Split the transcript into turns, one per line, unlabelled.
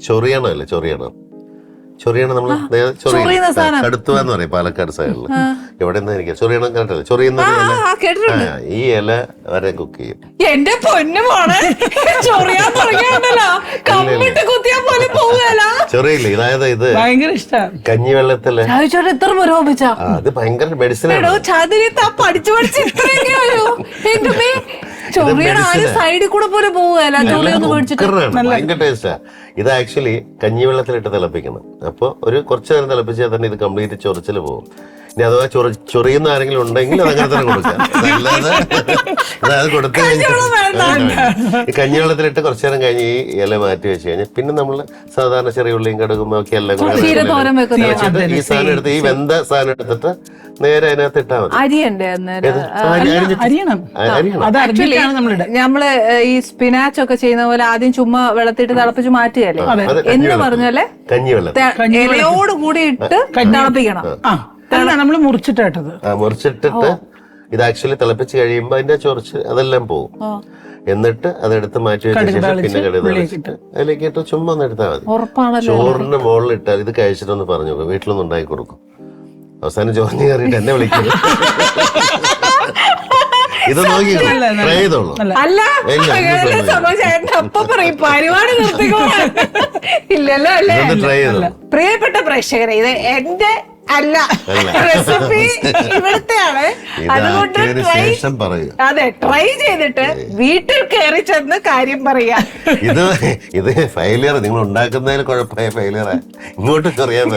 ചൊറിയണം അല്ലേ? ചൊറിയണം നമ്മള് കടുത്തുക എന്ന് പറയും പാലക്കാട് സൈഡില്. എവിടെ എനിക്ക് ചൊറിയണം കണ്ടിട്ടില്ല? ചൊറിയുന്ന ഈ ഇല വരെ കുക്ക് ചെയ്യും.
എന്റെ പൊന്നുമാണ് ചൊറിയാൻ തുടങ്ങിയാണല്ലോ
ചൊറിയില്ല, അതായത് ഇത്
ഭയങ്കര ഇഷ്ടമാണ്
കഞ്ഞിവെള്ളത്തില്
എത്ര പുരോഗമിച്ച
അത് ഭയങ്കര മെഡിസിൻ
പഠിച്ചു പഠിച്ച് ഇത്രയൊക്കെ ചൊറിയുടെ ആരും സൈഡിൽ കൂടെ പോലെ പോവുകയല്ല. ചൊറിയൊന്നും മേടിച്ചിട്ട്
ഭയങ്കര ടേസ്റ്റാ. ഇത് ആക്ച്വലി കഞ്ഞിവെള്ളത്തിലിട്ട് തിളപ്പിക്കണം. അപ്പൊ ഒരു കുറച്ചു നേരം തിളപ്പിച്ചാൽ തന്നെ ഇത് കംപ്ലീറ്റ് ചൊറിച്ചില് പോകും. ഇനി അഥവാ ചൊറിയുന്ന ആരെങ്കിലും ഉണ്ടെങ്കിൽ അത് അങ്ങനെ തന്നെ കൊടുക്കാം. അല്ലാതെ അത് കൊടുത്തു കഴിഞ്ഞാൽ ഈ കഞ്ഞിവെള്ളത്തിലിട്ട് കുറച്ചു നേരം കഴിഞ്ഞ് ഈ ഇല മാറ്റി വെച്ച് കഴിഞ്ഞാൽ പിന്നെ നമ്മള് സാധാരണ ചെറിയ ഉള്ളിയും കടുകും ഒക്കെ എല്ലാം കൂടെ ഈ സാധനം എടുത്ത് ഈ വെന്ത സാധനം എടുത്തിട്ട് നേരെ അതിനകത്ത് ഇട്ടാ മതി.
നമ്മള് ഈ സ്പിനാച്ച് ഒക്കെ ചെയ്യുന്ന പോലെ ആദ്യം ചുമ്മാ വെള്ളത്തിട്ട് തിളപ്പിച്ച് മാറ്റുകയല്ലേ എന്ന് പറഞ്ഞാല് ഇലയോട് കൂടി ഇട്ട് തിളപ്പിക്കണം.
നമ്മള് മുറിച്ചിട്ടത്
മുറിച്ചിട്ടിട്ട് ഇത് ആക്ച്വലി തിളപ്പിച്ച് കഴിയുമ്പോ അതിന്റെ ചൊറിച്ച് അതെല്ലാം പോകും. എന്നിട്ട് അതെടുത്ത് മാറ്റി വെച്ച ശേഷം പിന്നെ കടുക് അതിലേക്ക് ഇട്ട് ചുമ്മാ ഒന്ന് എടുത്താൽ മതി. ചോറിന്റെ മുകളിൽ ഇട്ടാൽ ഇത് കഴിച്ചിട്ടൊന്ന് പറഞ്ഞു നോക്കും. വീട്ടിലൊന്നും ഉണ്ടാക്കി കൊടുക്കും. അവസാനം ചോറിന് കയറിയിട്ട് എന്നെ വിളിക്കുന്നു. ഇത് നോക്കി ട്രൈ ചെയ്തോളൂ.
അല്ല പരിപാടി ഇല്ലല്ലോ അല്ലേ?
ട്രൈ ചെയ്തോളൂ
പ്രിയപ്പെട്ട പ്രേക്ഷകരെ, ഇത് എന്റെ അല്ല, റെസിപ്പി ഇവിടുത്തെയാണ്. അതുകൊണ്ട് ട്രൈ ചെയ്തിട്ട് വീട്ടിൽ കയറി ചെന്ന് കാര്യം പറയാ.
ഇത് ഫെയിലിയർ നിങ്ങൾ ഉണ്ടാക്കുന്നതിന് കുഴപ്പമായ ഫെയിലിയറാ. ഇങ്ങോട്ട് ചെറിയാൻ